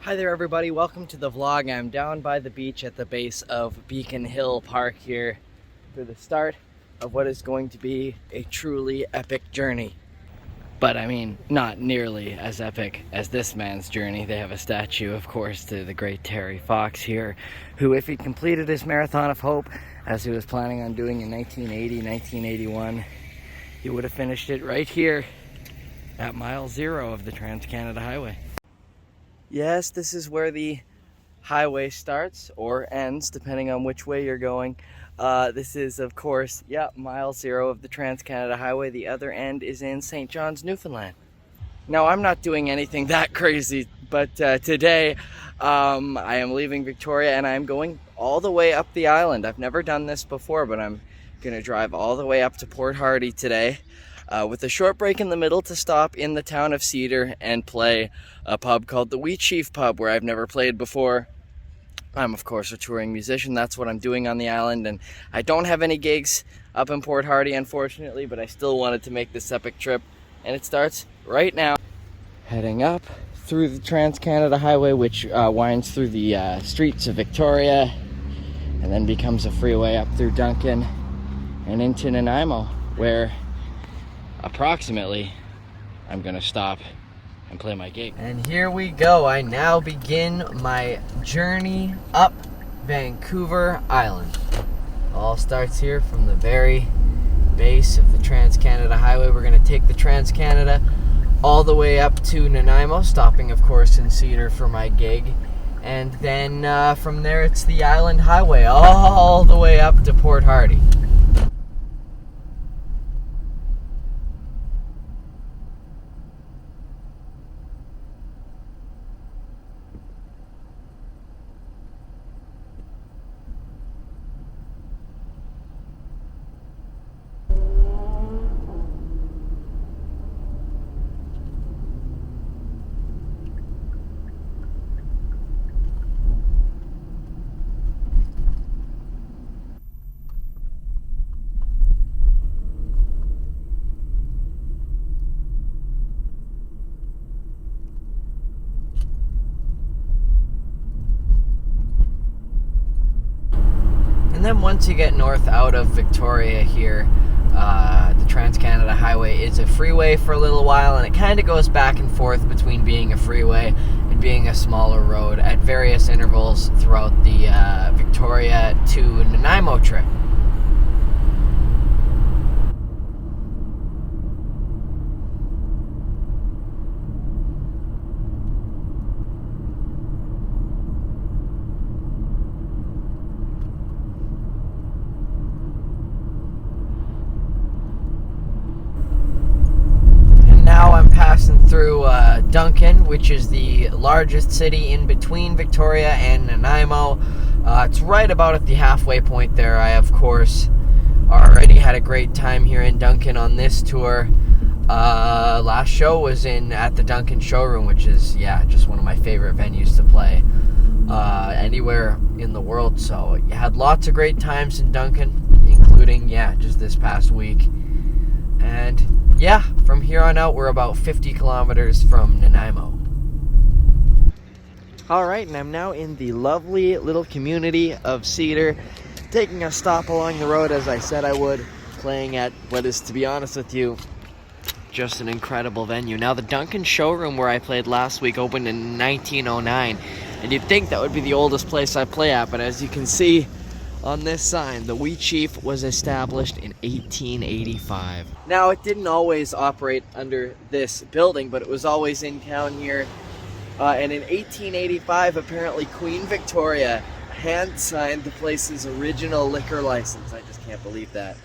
Hi there everybody, welcome to the vlog. I'm down by the beach at the base of Beacon Hill Park here for the start of what is going to be a truly epic journey. But I mean, not nearly as epic as this man's journey. They have a statue, of course, to the great Terry Fox here, who, if he completed his Marathon of Hope, as he was planning on doing in 1980, 1981, he would have finished it right here at mile 0 of the Trans-Canada Highway. Yes, this is where the highway starts or ends, depending on which way you're going. This is, of course, mile 0 of the Trans-Canada Highway. The other end is in St. John's, Newfoundland. Now, I'm not doing anything that crazy, but today I am leaving Victoria and I'm going all the way up the island. I've never done this before, but I'm going to drive all the way up to Port Hardy today. With a short break in the middle to stop in the town of Cedar and play a pub called the Wheatsheaf pub, where I've never played before. I'm, of course, a touring musician. That's what I'm doing on the island, and I don't have any gigs up in Port Hardy, unfortunately, but I still wanted to make this epic trip, and it starts right now. Heading up through the Trans-Canada Highway, which winds through the streets of Victoria, and then becomes a freeway up through Duncan and into Nanaimo, where approximately I'm gonna stop and play my gig. And here we go. I now begin my journey up Vancouver Island. All starts here from the very base of the Trans-Canada Highway. We're gonna take the Trans-Canada all the way up to Nanaimo, stopping of course in Cedar for my gig. And then from there it's the Island Highway all the way up to Port Hardy. And then once you get north out of Victoria here, the Trans-Canada Highway is a freeway for a little while, and it kind of goes back and forth between being a freeway and being a smaller road at various intervals throughout the Victoria to Nanaimo trip. Passing through Duncan, which is the largest city in between Victoria and Nanaimo. It's right about at the halfway point there. I, of course, already had a great time here in Duncan on this tour. Last show was at the Duncan showroom, which is, just one of my favorite venues to play anywhere in the world. So you had lots of great times in Duncan, including, just this past week. And from here on out, we're about 50 kilometers from Nanaimo. Alright, and I'm now in the lovely little community of Cedar, taking a stop along the road as I said I would, playing at what is, to be honest with you, just an incredible venue. Now, the Duncan showroom where I played last week opened in 1909, and you'd think that would be the oldest place I play at, but as you can see on this sign, the Wheatsheaf was established in 1885. Now, it didn't always operate under this building, but it was always in town here. And in 1885, apparently Queen Victoria hand-signed the place's original liquor license. I just can't believe that.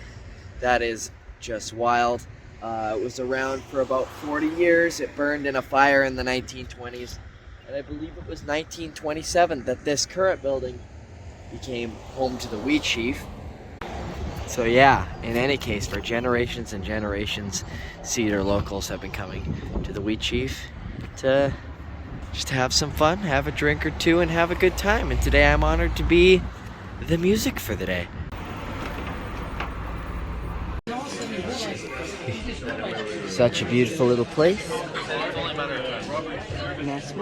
That is just wild. It was around for about 40 years. It burned in a fire in the 1920s. And I believe it was 1927 that this current building became home to the Wheatsheaf. So in any case, for generations and generations, Cedar locals have been coming to the Wheatsheaf to just have some fun, have a drink or two, and have a good time. And today I'm honored to be the music for the day. Such a beautiful little place. Nice.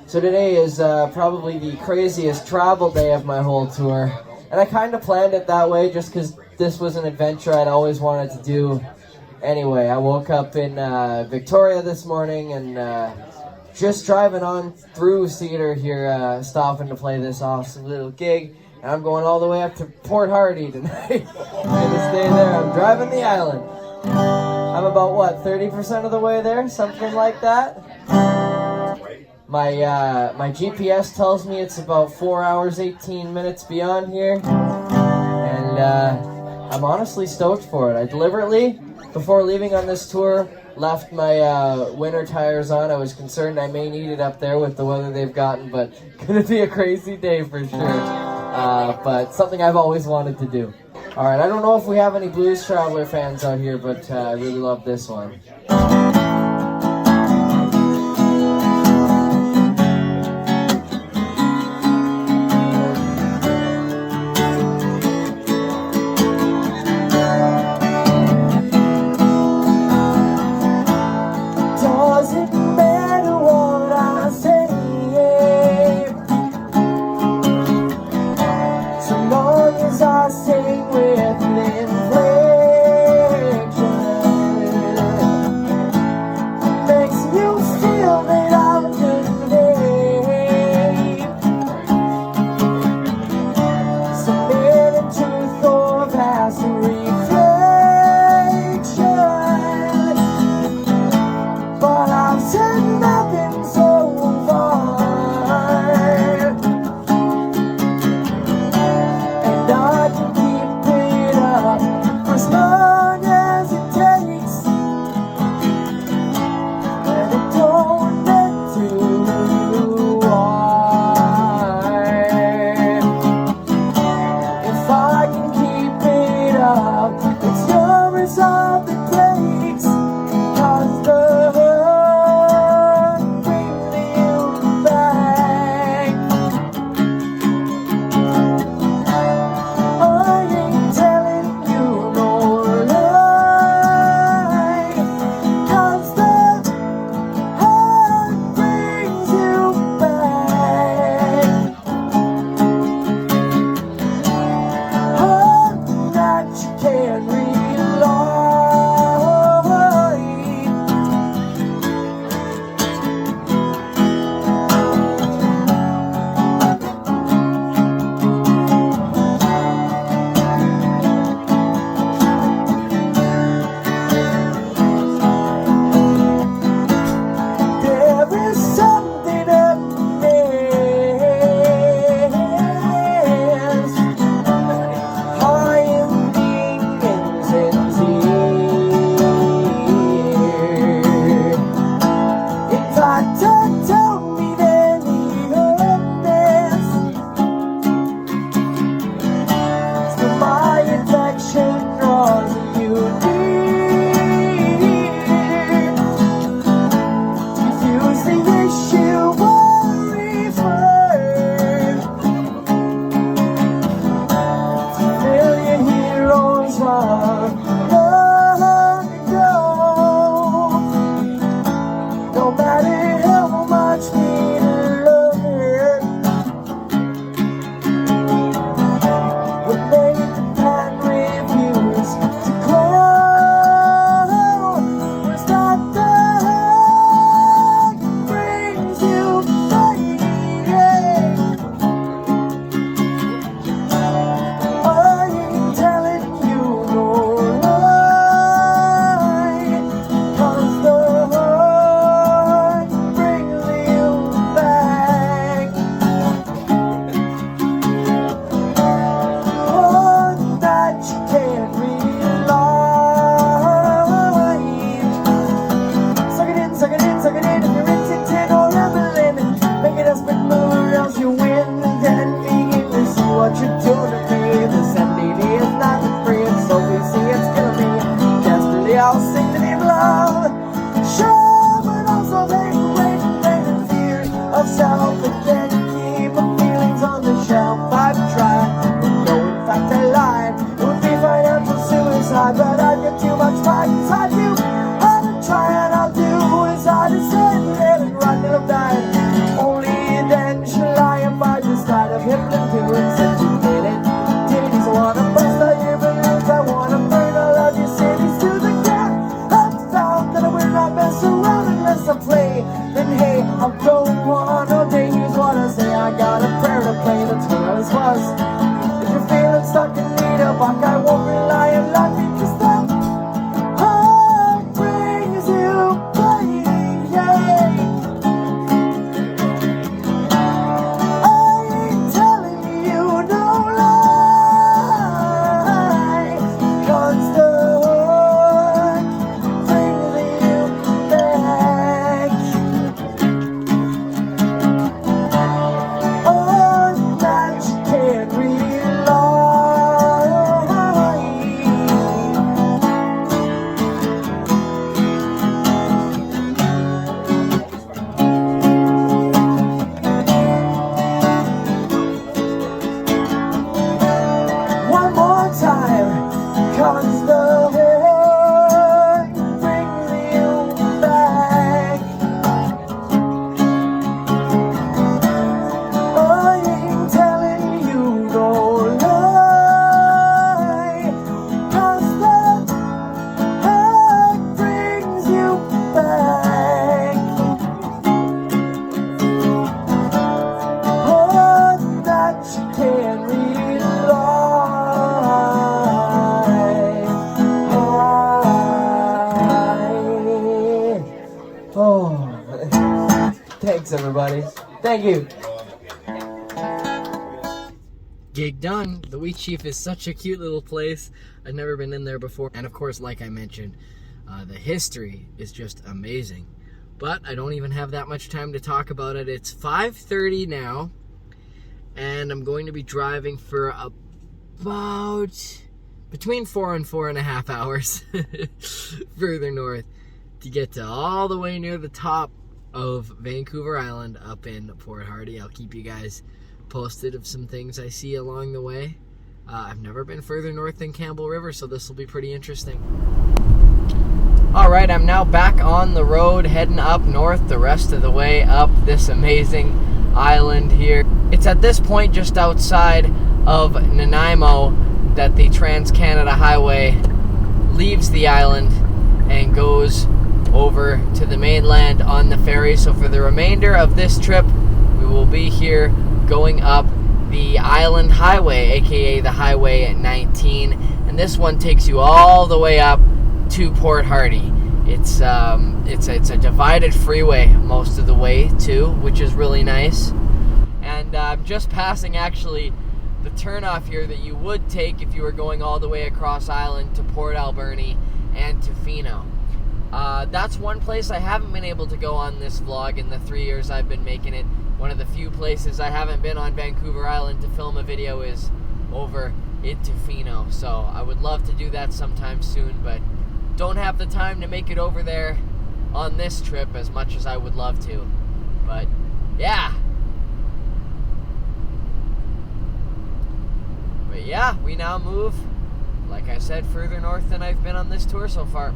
So today is probably the craziest travel day of my whole tour. And I kind of planned it that way just because this was an adventure I'd always wanted to do. Anyway, I woke up in Victoria this morning and just driving on through Cedar here, stopping to play this awesome little gig. And I'm going all the way up to Port Hardy tonight. I'm gonna stay there. I'm driving the island. I'm about, what, 30% of the way there? Something like that? My GPS tells me it's about 4 hours, 18 minutes beyond here. And I'm honestly stoked for it. I deliberately, before leaving on this tour, left my winter tires on. I was concerned I may need it up there with the weather they've gotten, but gonna be a crazy day for sure. But something I've always wanted to do. Alright, I don't know if we have any Blues Traveler fans out here, but I really love this one. sure, but also they wait and fear of self-inflicted. Keep my feelings on the shelf. I've tried, no, in fact I lied. It would be financial suicide, but I've got too much pride inside you. I'll try and I'll do as I decide. Live and run till I'm dying. Only then shall I abide the side of him and do it. Since you did it, titties, I wanna bust all your balloons. I wanna burn all of your cities to the ground. I've found that I will not mess around unless I play. Then hey, I'll go on all day. Here's what I say: I got a prayer to play. That's where I was. If you're feeling stuck and need a buck, I won't rely on luck, because that heart brings you pain. I ain't telling you no lie, 'cause the heart brings you back. Oh, that you can't rely. One more time, 'cause the heart brings you back. I ain't telling you no lie, 'cause the heart brings you back. Oh, that you can't rely. Oh, thanks everybody. Thank you. Gig done. The Wheatsheaf is such a cute little place. I've never been in there before. And of course, like I mentioned, the history is just amazing. But I don't even have that much time to talk about it. It's 5:30 now, and I'm going to be driving for about between 4 and 4.5 hours further north to get to all the way near the top of Vancouver Island up in Port Hardy. I'll keep you guys posted of some things I see along the way. I've never been further north than Campbell River, so this will be pretty interesting. Alright, I'm now back on the road heading up north the rest of the way up this amazing island here. It's at this point just outside of Nanaimo that the Trans-Canada Highway leaves the island and goes over to the mainland on the ferry. So for the remainder of this trip, we will be here going up the Island Highway, aka the Highway at 19, and this one takes you all the way up to Port Hardy. It's a divided freeway most of the way too, which is really nice. And I'm just passing actually the turnoff here that you would take if you were going all the way across island to Port Alberni and to Fino. That's one place I haven't been able to go on this vlog in the 3 years I've been making it. One of the few places I haven't been on Vancouver Island to film a video is over into Fino. So I would love to do that sometime soon, but don't have the time to make it over there on this trip as much as I would love to. But yeah. But yeah, we now move, like I said, further north than I've been on this tour so far.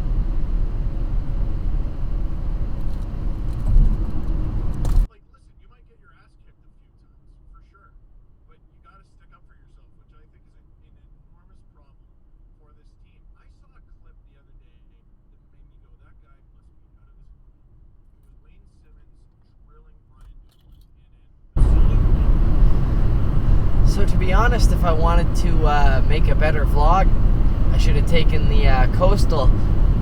So to be honest, if I wanted to make a better vlog, I should have taken the coastal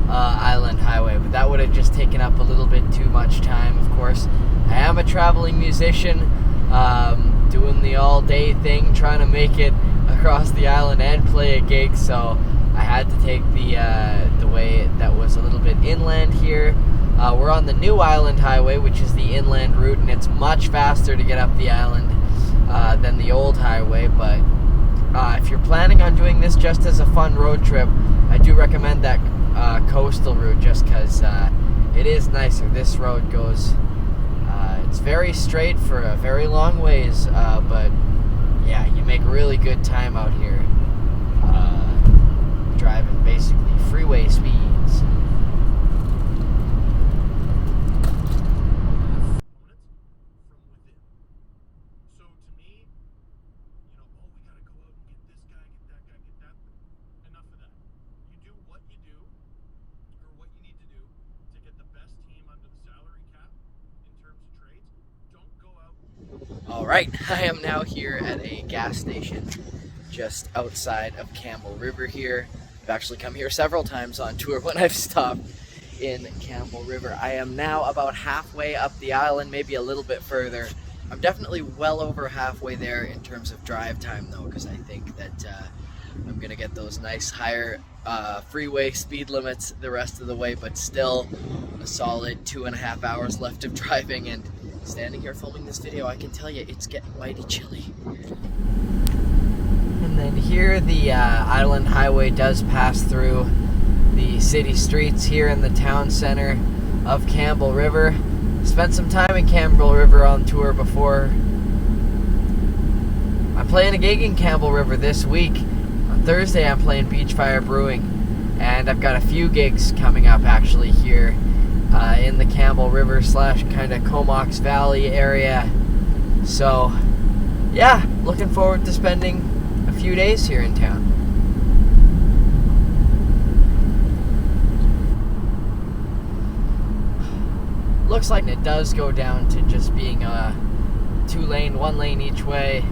Island Highway, but that would have just taken up a little bit too much time, of course. I am a traveling musician, doing the all-day thing, trying to make it across the island and play a gig, so I had to take the way that was a little bit inland here. We're on the new Island Highway, which is the inland route, and it's much faster to get up the island than the old highway. But if you're planning on doing this just as a fun road trip, I do recommend that coastal route, just because it it is nicer. This road goes, it's very straight for a very long ways, but yeah, you make really good time out here, driving basically freeway speeds. Alright, I am now here at a gas station just outside of Campbell River here. I've actually come here several times on tour when I've stopped in Campbell River. I am now about halfway up the island, maybe a little bit further. I'm definitely well over halfway there in terms of drive time though, because I think that I'm going to get those nice higher freeway speed limits the rest of the way, but still a solid 2.5 hours left of driving, and standing here filming this video, I can tell you it's getting mighty chilly. And then here the Island Highway does pass through the city streets here in the town center of Campbell River. Spent some time in Campbell River on tour before. I'm playing a gig in Campbell River this week. On Thursday I'm playing Beachfire Brewing, and I've got a few gigs coming up actually here in the Campbell River / kind of Comox Valley area. So yeah, looking forward to spending a few days here in town. Looks like it does go down to just being a 2-lane, 1-lane each way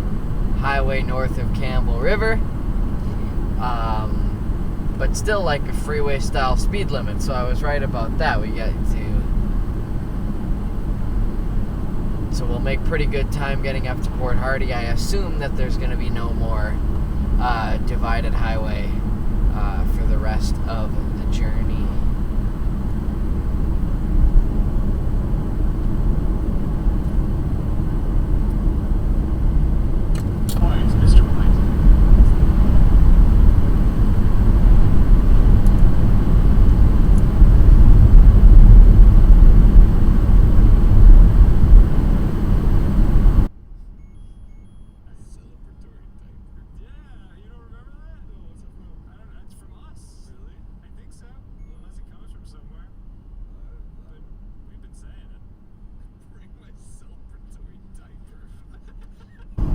highway north of Campbell River, but still like a freeway style speed limit, so I was right about that. So we'll make pretty good time getting up to Port Hardy. I assume that there's going to be no more divided highway for the rest of the journey.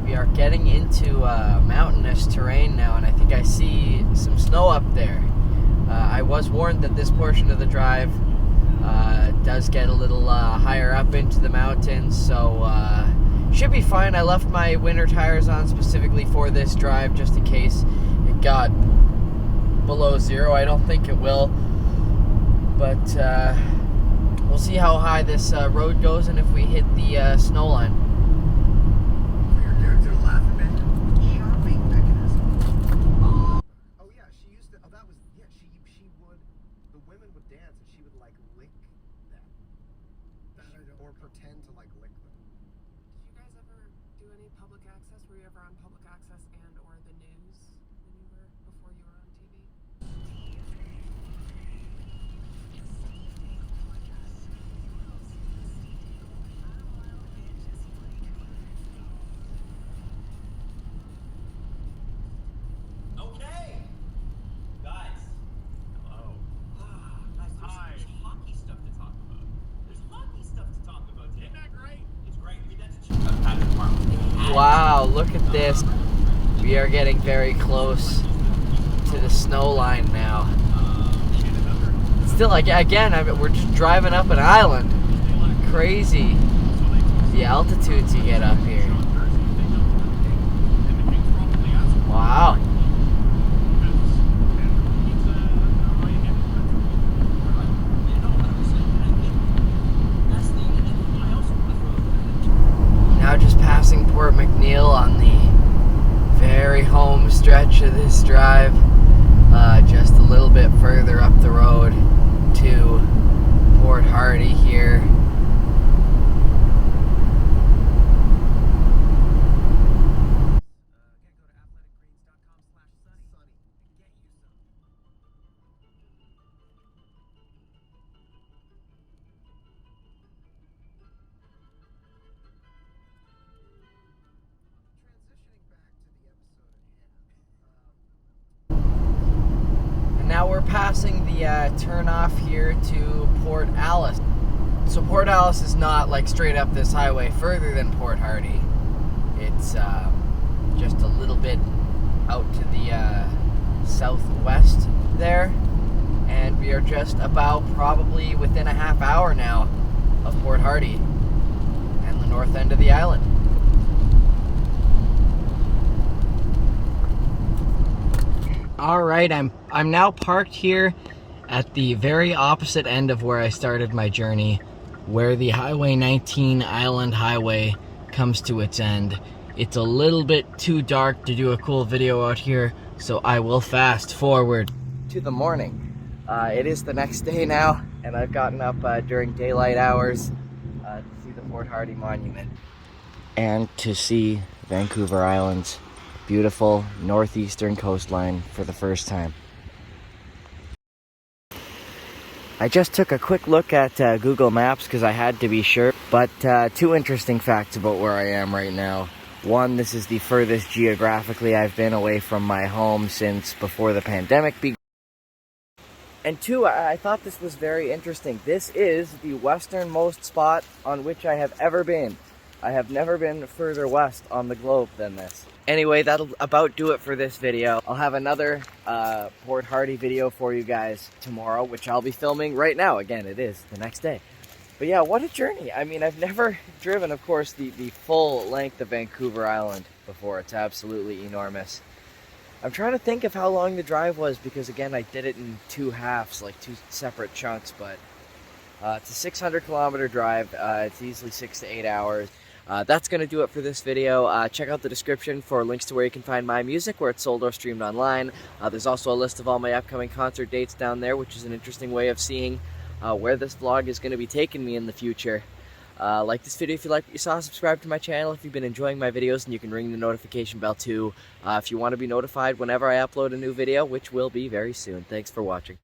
We are getting into mountainous terrain now, and I think I see some snow up there. I was warned that this portion of the drive does get a little higher up into the mountains, so should be fine. I left my winter tires on specifically for this drive just in case it got below 0. I don't think it will, but we'll see how high this road goes and if we hit the snow line. Or pretend to like lick them. Did you guys ever do any public access? Were you ever on public access and or the news before you were on TV? Okay, guys. Hello. Guys, there's hockey stuff to talk about. There's hockey stuff to talk about today. Isn't that great? It's great. Read that to Patrick Mark. Wow, look at this. We are getting very close to the snow line now. Still, again, we're just driving up an island. Crazy the altitudes you get up here. Wow. Now just passing Port McNeill on the very home stretch of this drive, just a little bit further up the road to Port Hardy here. now we're passing the turnoff here to Port Alice. So Port Alice is not like straight up this highway further than Port Hardy. It's just a little bit out to the southwest there. And we are just about probably within a half hour now of Port Hardy and the north end of the island. All right, I'm now parked here at the very opposite end of where I started my journey, where the Highway 19 Island Highway comes to its end. It's a little bit too dark to do a cool video out here, so I will fast forward to the morning. It is the next day now, and I've gotten up during daylight hours to see the Port Hardy Monument and to see Vancouver Island's beautiful northeastern coastline for the first time. I just took a quick look at Google Maps because I had to be sure, but two interesting facts about where I am right now. One, this is the furthest geographically I've been away from my home since before the pandemic began. And two, I thought this was very interesting. This is the westernmost spot on which I have ever been. I have never been further west on the globe than this. Anyway, that'll about do it for this video. I'll have another Port Hardy video for you guys tomorrow, which I'll be filming right now. Again, it is the next day. But yeah, what a journey. I mean, I've never driven, of course, the full length of Vancouver Island before. It's absolutely enormous. I'm trying to think of how long the drive was because, again, I did it in two halves, like two separate chunks, but it's a 600 kilometer drive. It's easily 6 to 8 hours. That's going to do it for this video. Check out the description for links to where you can find my music, where it's sold or streamed online. There's also a list of all my upcoming concert dates down there, which is an interesting way of seeing where this vlog is going to be taking me in the future. Like this video if you like what you saw, subscribe to my channel if you've been enjoying my videos, and you can ring the notification bell too if you want to be notified whenever I upload a new video, which will be very soon. Thanks for watching.